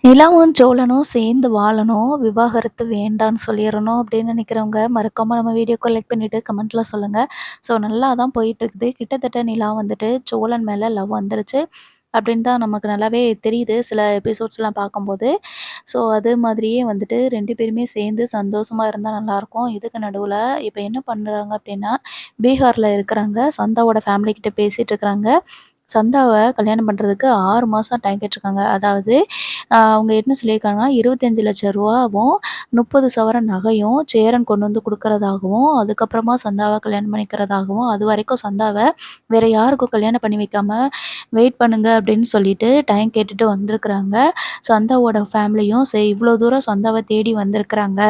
நிலாவும் சோழனும் சேர்ந்து வாழணும். விவாகரத்து வேண்டான்னு சொல்லிறணும் அப்படின்னு நினைக்கிறவங்க, மறக்காம நம்ம வீடியோக்கு லைக் பண்ணிட்டு கமெண்ட்ல சொல்லுங்க. ஸோ நல்லா தான் போயிட்டுருக்குது. கிட்டத்தட்ட நிலா வந்துட்டு சோழன் மேல லவ் வந்துருச்சு அப்படின்னு தான் நமக்கு நல்லாவே தெரியுது. சில எபிசோட்ஸ்லாம் பார்க்கும்போது. ஸோ அது மாதிரியே வந்துட்டு 2 பேருமே சேர்ந்து சந்தோஷமா இருந்தா நல்லாயிருக்கும். இதுக்கு நடுவுல இப்ப என்ன பண்றாங்க அப்படின்னா, பீகார்ல இருக்கிறாங்க. சந்தாவோட ஃபேமிலி கிட்ட பேசிட்டு இருக்கிறாங்க. சந்தாவ கல்யாணம் பண்றதுக்கு 6 மாசம் டைம் கேட்டுருக்காங்க. அதாவது அவங்க என்ன சொல்லியிருக்காங்கன்னா, ரூ. 25,00,000வும் 30 சவரன் நகையும் சேரன் கொண்டு வந்து குடுக்குறதாகவும், அதுக்கப்புறமா சந்தாவ கல்யாணம் பண்ணிக்கிறதாகவும், அதுவரைக்கும் சந்தாவ வேற யாருக்கும் கல்யாணம் பண்ணி வைக்காம வெயிட் பண்ணுங்க அப்படின்னு சொல்லிட்டு டைம் கேட்டுட்டு வந்திருக்கிறாங்க. சந்தாவோட ஃபேமிலியும் சரி இவ்வளோ தூரம் சந்தாவ தேடி வந்திருக்கிறாங்க.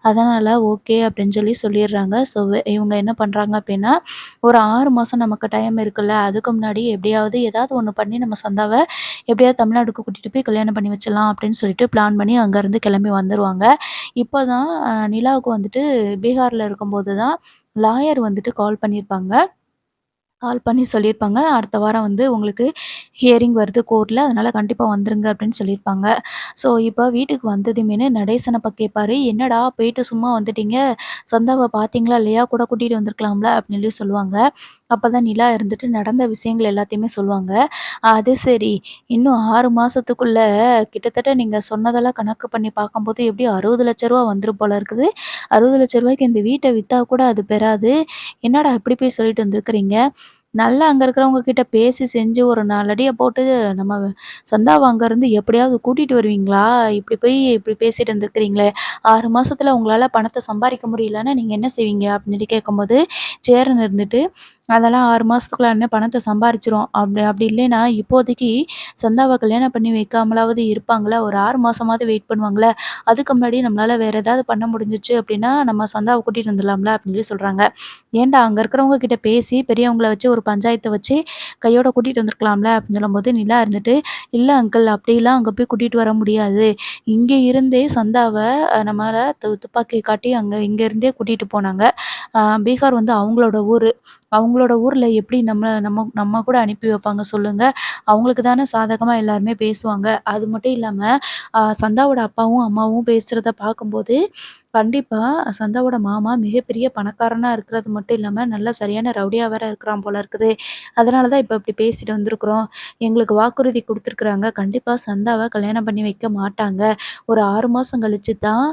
அதனால ஓகே அப்படின்னு சொல்லிடுறாங்க. ஸோ இவங்க என்ன பண்றாங்க அப்படின்னா, ஒரு 6 மாசம் நமக்கு டைம் இருக்குல்ல, அதுக்கு முன்னாடி எப்படியாவது ஏதாவது ஒண்ணு பண்ணி நம்ம சந்தாவ எப்படியாவது தமிழ்நாட்டுக்கு கூட்டிட்டு போய் கல்யாணம் பண்ணி வச்சிடலாம் அப்படின்னு சொல்லிட்டு பிளான் பண்ணி அங்கேருந்து கிளம்பி வந்துருவாங்க. இப்போ தான் நிலாவுக்கு வந்துட்டு பீகார்ல இருக்கும்போது தான் லாயர் வந்துட்டு கால் பண்ணியிருப்பாங்க. கால் பண்ணி சொல்லியிருப்பாங்க. அடுத்த வாரம் வந்து உங்களுக்கு ஹியரிங் வருது கோர்ட்ல. அதனால கண்டிப்பா வந்துருங்க அப்படின்னு சொல்லியிருப்பாங்க. ஸோ இப்போ வீட்டுக்கு வந்ததுமேனு நடேசன கேட்பாரு. "என்னடா போயிட்டு சும்மா வந்துட்டீங்க? சந்தாவ பார்த்தீங்களா இல்லையா? கூட கூட்டிட்டு வந்திருக்கலாம்ல" அப்படின்னு சொல்லி சொல்லுவாங்க. அப்பதான் நிலா இருந்துட்டு நடந்த விஷயங்கள் எல்லாத்தையுமே சொல்லுவாங்க. அது சரி, இன்னும் 6 மாசத்துக்குள்ள கிட்டத்தட்ட நீங்க சொன்னதெல்லாம் கணக்கு பண்ணி பார்க்கும்போது எப்படியும் ரூ. 60,00,000 வந்துரும் போல இருக்குது. ரூ. 60,00,000க்கு இந்த வீட்ட வித்தா கூட அது பெறாது. என்னடா இப்படி போய் சொல்லிட்டு வந்திருக்கிறீங்க? நல்லா அங்க இருக்கிறவங்க கிட்ட பேசி செஞ்சு ஒரு 4 அடிய போட்டு நம்ம சந்தாவ அங்கருந்து எப்படியாவது கூட்டிட்டு வருவீங்களா? இப்படி போய் இப்படி பேசிட்டு இருந்திருக்கிறீங்களே! 6 மாசத்துல உங்களால பணத்த சம்பாரிக்க முடியலன்னா நீங்க என்ன செய்வீங்க? அப்படின்னு சொல்லி கேட்கும்போது, சேரன் இருந்துட்டு, அதெல்லாம் 6 மாசத்துக்குள்ள அண்ணே பணத்த சம்பாரிச்சுருவோம். அப்படி அப்படி இல்லைன்னா, இப்போதைக்கு சந்தாவ கல்யாணம் பண்ணி வைக்காமலாவது இருப்பாங்கல்ல. ஒரு 6 மாசமாவது வெயிட் பண்ணுவாங்கல்ல. அதுக்கு முன்னாடி நம்மளால வேற ஏதாவது பண்ண முடிஞ்சுச்சு அப்படின்னா, நம்ம சந்தாவ கூட்டிட்டு வந்துடலாம்ல அப்படின்னு சொல்லி சொல்றாங்க. ஏன்டா அங்க இருக்கிறவங்க கிட்ட பேசி பெரியவங்கள வச்சு ஒரு பஞ்சாயத்த வச்சு கையோட கூட்டிட்டு வந்திருக்கலாம்ல அப்படின்னு சொல்லும்போது, நிலா இருந்துட்டு, "இல்ல அங்கிள் அப்படிலாம் அங்க போய் கூட்டிட்டு வர முடியாது. இங்க இருந்தே சந்தாவ நம்மால துப்பாக்கி காட்டி இங்க இருந்தே கூட்டிட்டு போனாங்க. பீகார் வந்து அவங்களோட ஊரு. அவங்களோட ஊர்ல எப்படி நம்ம நம்ம நம்ம கூட அனுப்பி வைப்பாங்க சொல்லுங்க? அவங்களுக்கு தானே சாதகமா எல்லாருமே பேசுவாங்க. அது மட்டும் இல்லாம, சந்தாவோட அப்பாவும், அம்மாவும் பேசுறத பார்க்கும்போது, கண்டிப்பா சந்தாவோட மாமா மிகப்பெரிய பணக்காரனா இருக்கிறது மட்டும் இல்லாம, நல்ல சரியான ரவுடியா வேற இருக்கிறான் போல இருக்குது. அதனால தான் இப்ப இப்படி பேசிட்டு வந்திருக்கிறோம். எங்களுக்கு வாக்குறுதி குடுத்துருக்குறாங்க. கண்டிப்பா சந்தாவ கல்யாணம் பண்ணி வைக்க மாட்டாங்க. ஒரு 6 மாசம் கழிச்சு தான்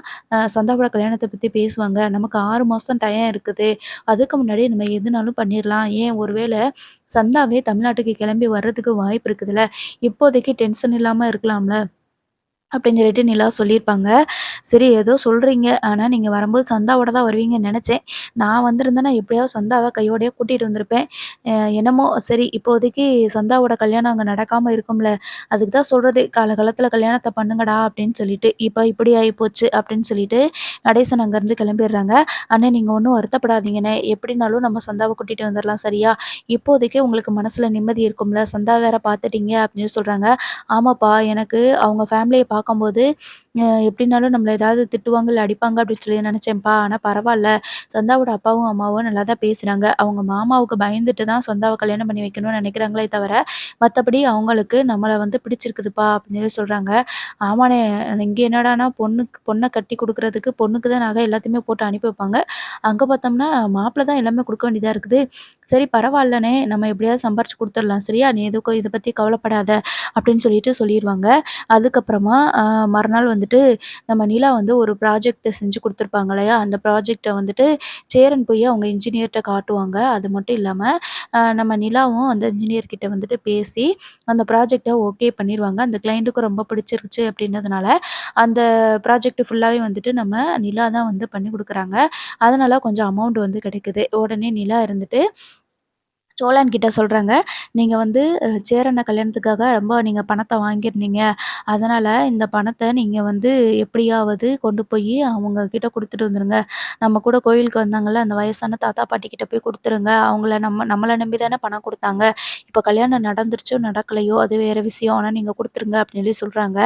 சந்தாவோட கல்யாணத்த பத்தி பேசுவாங்க. நமக்கு 6 மாசம் டைம் இருக்குது. அதுக்கு முன்னாடி நம்ம எதுனாலும் பண்ணிறலாம். ஏன் ஒரு வேள சந்தாவே தமிழ்நாட்டுக்கு கிளம்பி வர்றதுக்கு வாய்ப்பு இருக்குதுல்ல. இப்போதைக்கு டென்ஷன் இல்லாம இருக்கலாம்ல. அப்படின்னு சொல்லிட்டு நிலா சொல்லியிருப்பாங்க. சரி ஏதோ சொல்றீங்க. ஆனா நீங்க வரும்போது சந்தாவோட தான் வருவீங்கன்னு நெனச்சேன். நான் வந்திருந்தேன்னா எப்படியாவது சந்தாவ கையோடயே கூட்டிட்டு வந்திருப்பேன். என்னமோ சரி இப்போதைக்கு சந்தாவோட கல்யாணம் அங்க நடக்காம இருக்கும்ல. அதுக்கு தான் சொல்றது காலகாலத்துல கல்யாணத்த பண்ணுங்கடா அப்படின்னு சொல்லிட்டு. இப்ப இப்படி ஆயிப்போச்சு அப்படின்னு சொல்லிட்டு நடேசன் அங்கருந்து கிளம்பிடுறாங்க. அண்ணே நீங்க ஒண்ணும் வருத்தப்படாதீங்கண்ணே. எப்படினாலும் நம்ம சந்தாவ கூட்டிட்டு வந்துரலாம் சரியா? இப்போதைக்கு உங்களுக்கு மனசுல நிம்மதி இருக்கும்ல. சந்தா வேற பார்த்துட்டீங்க அப்படின்னு சொல்றாங்க. ஆமாப்பா எனக்கு அவங்க ஃபேமிலிய பார்க்கும்போது, எப்படினாலும் நம்மள ஏதாவது திட்டுவாங்க, இல்ல அடிப்பாங்க அப்படின்னு சொல்லி நெனச்சேன்ப்பா. ஆனா பரவால்ல. சந்தாவோட அப்பாவும், அம்மாவும் நல்லா தான் பேசுறாங்க. அவங்க மாமாவுக்கு பயந்துட்டு தான் சந்தாவ கல்யாணம் பண்ணி வைக்கணும்னு நெனைக்கிறாங்களே தவிர, மத்தபடி அவங்களுக்கு நம்மள வந்து பிடிச்சிருக்குதுப்பா அப்படின்னு சொல்லி சொல்றாங்க. ஆமாண்ணே இங்க என்னடான்னா பொண்ண கட்டி குடுக்குறதுக்கு பொண்ணுக்கு தான் நகை எல்லாத்தையுமே போட்டு அனுப்பி வைப்பாங்க. அங்க பார்த்தோம்னா மாப்பிள தான் எல்லாமே குடுக்க வேண்டியதா இருக்குது. சரி பரவால்லண்ணே நம்ம எப்படியாவது சம்பாரிச்சு குடுத்துரலாம் சரியா? நீ எதுக்கும் இத பத்தி கவலைப்படாத அப்படின்னு சொல்லிட்டு சொல்லிருவாங்க. அதுக்கப்புறமா மறுநாள் வந்துட்டு நம்ம நிலா வந்து ஒரு ப்ராஜெக்ட் செஞ்சு குடுத்துருப்பாங்க இல்லையா? அந்த ப்ராஜெக்ட்ட வந்துட்டு சேரன் போய் அவங்க இன்ஜினியர்ட்ட காட்டுவாங்க. அது மட்டும் இல்லாம, நம்ம நிலாவும் அந்த இன்ஜினியர் கிட்ட வந்துட்டு பேசி, அந்த ப்ராஜெக்ட்ட ஓகே பண்ணிருவாங்க. அந்த கிளையன்ட்டுக்கும் ரொம்ப பிடிச்சிருச்சு அப்படின்றதுனால, அந்த ப்ராஜெக்ட் ஃபுல்லாவே வந்துட்டு நம்ம நிலா தான் வந்து பண்ணி குடுக்குறாங்க. அதனால கொஞ்சம் அமௌண்ட் வந்து கிடைக்குது. உடனே நிலா இருந்துட்டு சோழன் கிட்ட சொல்றாங்க, "நீங்க வந்து சேரண்ண கல்யாணத்துக்காக ரொம்ப நீங்க பணத்த வாங்கியிருந்தீங்க. அதனால இந்த பணத்த நீங்க வந்து எப்படியாவது கொண்டு போயி அவங்க கிட்ட குடுத்துட்டு வந்துருங்க. நம்ம கூட கோயிலுக்கு வந்தாங்கல்ல, அந்த வயசான தாத்தா, பாட்டி கிட்ட போய் குடுத்துருங்க. அவங்கள நம்மள நம்பி தானே பணம் குடுத்தாங்க. இப்ப கல்யாணம் நடந்துருச்சோ, நடக்கலையோ அது வேற விஷயம். ஆனா நீங்க குடுத்துருங்க." அப்படின்னு சொல்லி சொல்றாங்க.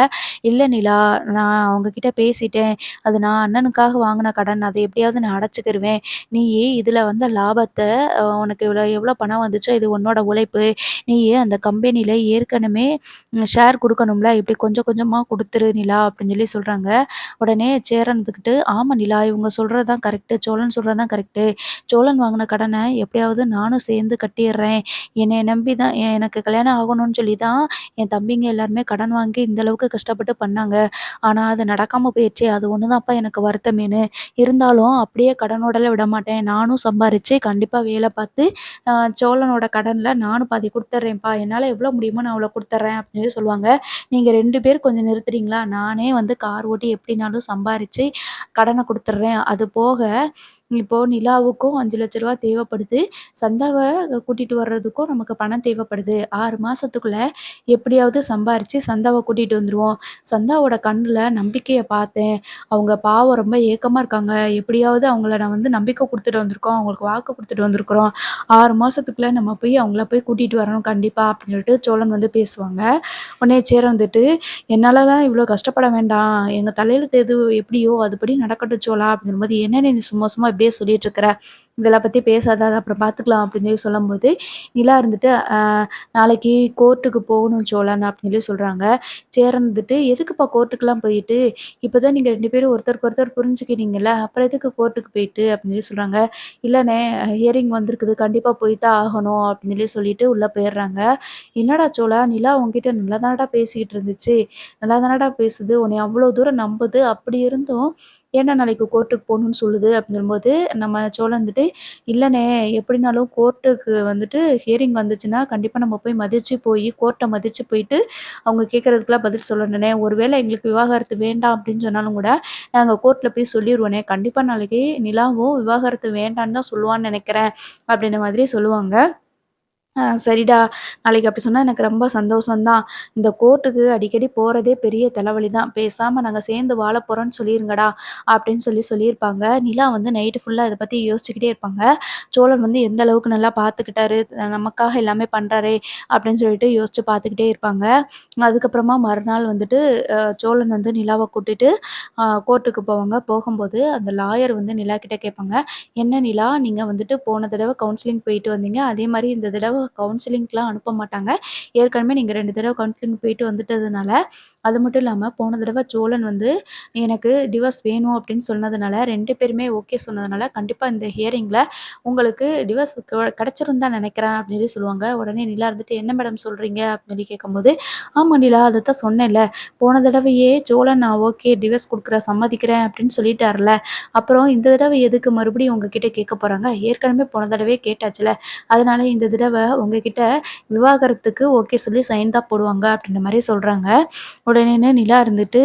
"இல்ல நிலா, நான் அவங்க கிட்ட பேசிட்டேன். அது நான் அண்ணனுக்காக வாங்குன கடன். அத எப்படியாவது நான் அடைச்சுக்கிருவேன். நீ இதுல வந்த லாபத்த உனக்கு எவ்வளோ எவ்வளோ பணம் பணம் வந்துச்சோ இது உன்னோட உழைப்பு. நீ அந்த கம்பெனில ஏற்கனவே ஷேர் குடுக்கணும்ல. இப்படி கொஞ்சம் கொஞ்சமா குடுத்துரு நிலா அப்படின்னு சொல்றாங்க. உடனே சேரன் இருந்துக்கிட்டு, "ஆமா நிலா இவங்க சொல்றது தான் கரெக்ட்டு. சோழன் சொல்றது தான் கரெக்ட்டு. சோழன் வாங்குன கடன எப்படியாவது நானும் சேர்ந்து கட்டிர்றேன். என்னைய நம்பி தான் எனக்கு கல்யாணம் ஆகணும்னு சொல்லி தான் என் தம்பிங்க எல்லாருமே கடன் வாங்கி இந்த அளவுக்கு கஷ்டப்பட்டு பண்ணாங்க. ஆனா அது நடக்காம போயிருச்சே. அது ஒண்ணு தான்ப்பா எனக்கு வருத்தமேன்னு. இருந்தாலும் அப்படியே கடனோடலாம் விடமாட்டேன். நானும் சம்பாரிச்சு கண்டிப்பா வேல பார்த்து அ சோழனோட கடன்ல நானும் பாதி குடுத்துர்றேன்ப்பா. என்னால எவ்வளோ முடியுமோ நான் அவ்வளோ குடுத்துர்றேன்" அப்படின்னு சொல்லுவாங்க. "நீங்க 2 பேரும் கொஞ்சம் நிறுத்துறீங்களா? நானே வந்து கார் ஓட்டி எப்படினாலும் சம்பாரிச்சு கடன குடுத்துர்றேன். அது போக இப்போ நிலாவுக்கும் ரூ. 5,00,000 தேவைப்படுது. சந்தாவ கூட்டிட்டு வர்றதுக்கும் நமக்கு பணம் தேவைப்படுது. 6 மாசத்துக்குள்ள எப்படியாவது சம்பாரிச்சு சந்தாவ கூட்டிட்டு வந்துருவோம். சந்தாவோட கண்ணுல நம்பிக்கைய பார்த்தேன். அவங்க பாவம் ரொம்ப ஏக்கமா இருக்காங்க. எப்படியாவது அவங்கள நான் வந்து நம்பிக்கை குடுத்துட்டு வந்திருக்கோம். அவங்களுக்கு வாக்கு குடுத்துட்டு வந்திருக்கிறோம். 6 மாசத்துக்குள்ள நம்ம போய் அவங்கள போய் கூட்டிட்டு வரணும் கண்டிப்பா அப்படின்னு சொல்லிட்டு சோழன் வந்து பேசுவாங்க. உடனே சேரன் வந்துட்டு, "என்னாலலாம் இவ்ளோ கஷ்டப்பட வேண்டாம். எங்க தலையெழுத்து எது எப்படியோ அதுபடி நடக்கட்டும் சோழா" அப்படிங்கும்போது, "என்ன நீ சும்மா சும்மா இப்படியே சொல்லிட்டு இருக்கிற? இதெல்லாம் பத்தி பேசாத. அது அப்புறம் பார்த்துக்கலாம்" அப்படின்னு சொல்லும்போது, நிலா இருந்துட்டு, நாளைக்கு கோர்ட்டுக்கு போகணும் சோழன்" அப்படின்னு சொல்றாங்க. சேரன் வந்துட்டு, "எதுக்குப்பா கோர்ட்டுக்குலாம் போயிட்டு? இப்பதான் நீங்க 2 பேரும் ஒருத்தருக்கு ஒருத்தர் புரிஞ்சுக்கிறீங்கல்ல. அப்புறம் எதுக்கு கோர்ட்டுக்கு போயிட்டு?" அப்படின்னு சொல்றாங்க. "இல்லண்ணே ஹியரிங் வந்திருக்குது. கண்டிப்பா போய் தான் ஆகணும்" அப்படின்னு சொல்லிட்டு உள்ள போயிர்றாங்க. "என்னடா சோழா, நிலா உன்கிட்ட நல்லா தானடா பேசிக்கிட்டு இருந்துச்சு. நல்லா தானடா பேசுது. உன்னைய அவ்வளோ தூரம் நம்புது. அப்படி இருந்தும் ஏன்டா நாளைக்கு கோர்ட்டுக்கு போணும்னு சொல்லுது?" அப்படின்னு சொல்லும்போது, நம்ம சோழன் வந்துட்டு, "இல்லண்ணே எப்படினாலும் கோர்ட்டுக்கு வந்துட்டு ஹியரிங் வந்துச்சுன்னா, கண்டிப்பா நம்ம போய் மதிச்சு போயி கோர்ட்ட மதிச்சு போயிட்டு, அவங்க கேட்கறதுக்கெல்லாம் பதில் சொல்லணுண்ணே. ஒருவேளை எங்களுக்கு விவாகரத்து வேண்டாம் அப்படின்னு சொன்னாலும் கூட, நாங்க கோர்ட்ல போய் சொல்லிருவோண்ணே. கண்டிப்பா நாளைக்கு நிலாவும் விவாகரத்து வேண்டான்னு தான் சொல்லுவான்னு நெனைக்கிறேன்." அப்படின்ற மாதிரி சொல்லுவாங்க. சரிடா. நாளைக்கு அப்படி சொன்னா எனக்கு ரொம்ப சந்தோஷம் தான். இந்த கோர்ட்டுக்கு அடிக்கடி போறதே பெரிய தலைவலி தான். பேசாம நாங்க சேர்ந்து வாழ போறோம்ன்னு சொல்லிருங்கடா, அப்படின்னு சொல்லியிருப்பாங்க. நிலா வந்து நைட்டு ஃபுல்லா இத பத்தி யோசிச்சுக்கிட்டே இருப்பாங்க. சோழன் வந்து எந்த அளவுக்கு நல்லா பார்த்துக்கிட்டாரு, நமக்காக எல்லாமே பண்றாரே அப்படின்னு சொல்லிட்டு யோசிச்சு பார்த்துக்கிட்டே இருப்பாங்க. அதுக்கப்புறமா மறுநாள் வந்துட்டு சோழன் வந்து நிலாவ கூட்டிட்டு கோர்ட்டுக்கு போவாங்க. போகும்போது அந்த லாயர் வந்து நிலா கிட்ட கேட்பாங்க. "என்ன நிலா, நீங்க வந்துட்டு போன தடவ கவுன்சிலிங் போயிட்டு வந்தீங்க. அதே மாரி இந்த தடவ கவுன்சிலிங்க்குலாம் அனுப்ப மாட்டாங்க. ஏற்கனவே நீங்க 2 தடவ கவுன்சிலிங் போயிட்டு வந்துட்டதுனால, அது மட்டும் இல்லாம போன தடவ சோழன் வந்து எனக்கு டிவோர்ஸ் வேணும் அப்படின்னு சொன்னதுனால 2 பேருமே ஓகே சொன்னதுனால, கண்டிப்பா இந்த ஹியரிங்ல உங்களுக்கு டிவோர்ஸ் கிடைச்சிரும் தான் நெனைக்கிறேன்" அப்படின்னு சொல்லுவாங்க. உடனே நிலா இருந்துட்டு, "என்ன மேடம் சொல்றீங்க?" அப்படின்னு கேட்கும்போது, "ஆமா நிலா, அதத்தான் சொன்னேன்ல. போன தடவையே சோழன் நான் ஓகே டிவோர்ஸ் குடுக்குறேன், சம்மதிக்கிறேன் அப்படின்னு சொல்லிட்டார்ல. அப்புறம் இந்த தடவ எதுக்கு மறுபடியும் உங்ககிட்ட கேட்க போறாங்க? ஏற்கனவே போன தடவையே கேட்டாச்சுல. அதனால இந்த தடவ உங்ககிட்ட விவாகரத்துக்கு ஓகே சொல்லி சைன் தான் போடுவாங்க" அப்படின்ற மாரி சொல்றாங்க. உடனேன்னு நிலா இருந்துட்டு,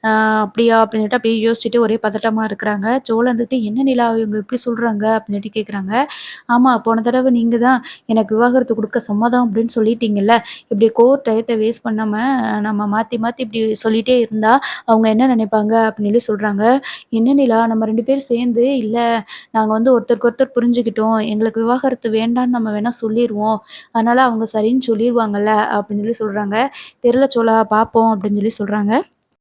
"அ அப்படியா?" அப்படின்னு சொல்லிட்டு அப்படியே யோசிச்சுட்டு ஒரே பதட்டமா இருக்கிறாங்க. சோழன் வந்துட்டு, "என்ன நிலா இவங்க இப்படி சொல்றாங்க?" அப்படின்னு சொல்லிட்டு கேட்குறாங்க. "ஆமா, போன தடவ நீங்க தான் எனக்கு விவாகரத்து குடுக்க சம்மதம் அப்படின்னு சொல்லிட்டீங்கல்ல. இப்படி கோர்ட் டயத்த வேஸ்ட் பண்ணாம நம்ம மாத்தி மாத்தி இப்படி சொல்லிட்டே இருந்தா அவங்க என்ன நினைப்பாங்க?" அப்படின்னு சொல்லி சொல்றாங்க. "என்ன நிலா, நம்ம 2 பேரும் சேர்ந்து, இல்ல நாங்க வந்து ஒருத்தருக்கு ஒருத்தர் புரிஞ்சுக்கிட்டோம். எங்களுக்கு விவாகரத்து வேண்டான்னு நம்ம வேணா சொல்லிருவோம். அதனால அவங்க சரின்னு சொல்லிருவாங்கல்ல" அப்படின்னு சொல்லி சொல்றாங்க. "தெரியல சோழா, பார்ப்போம்" அப்படின்னு சொல்லி சொல்றாங்க.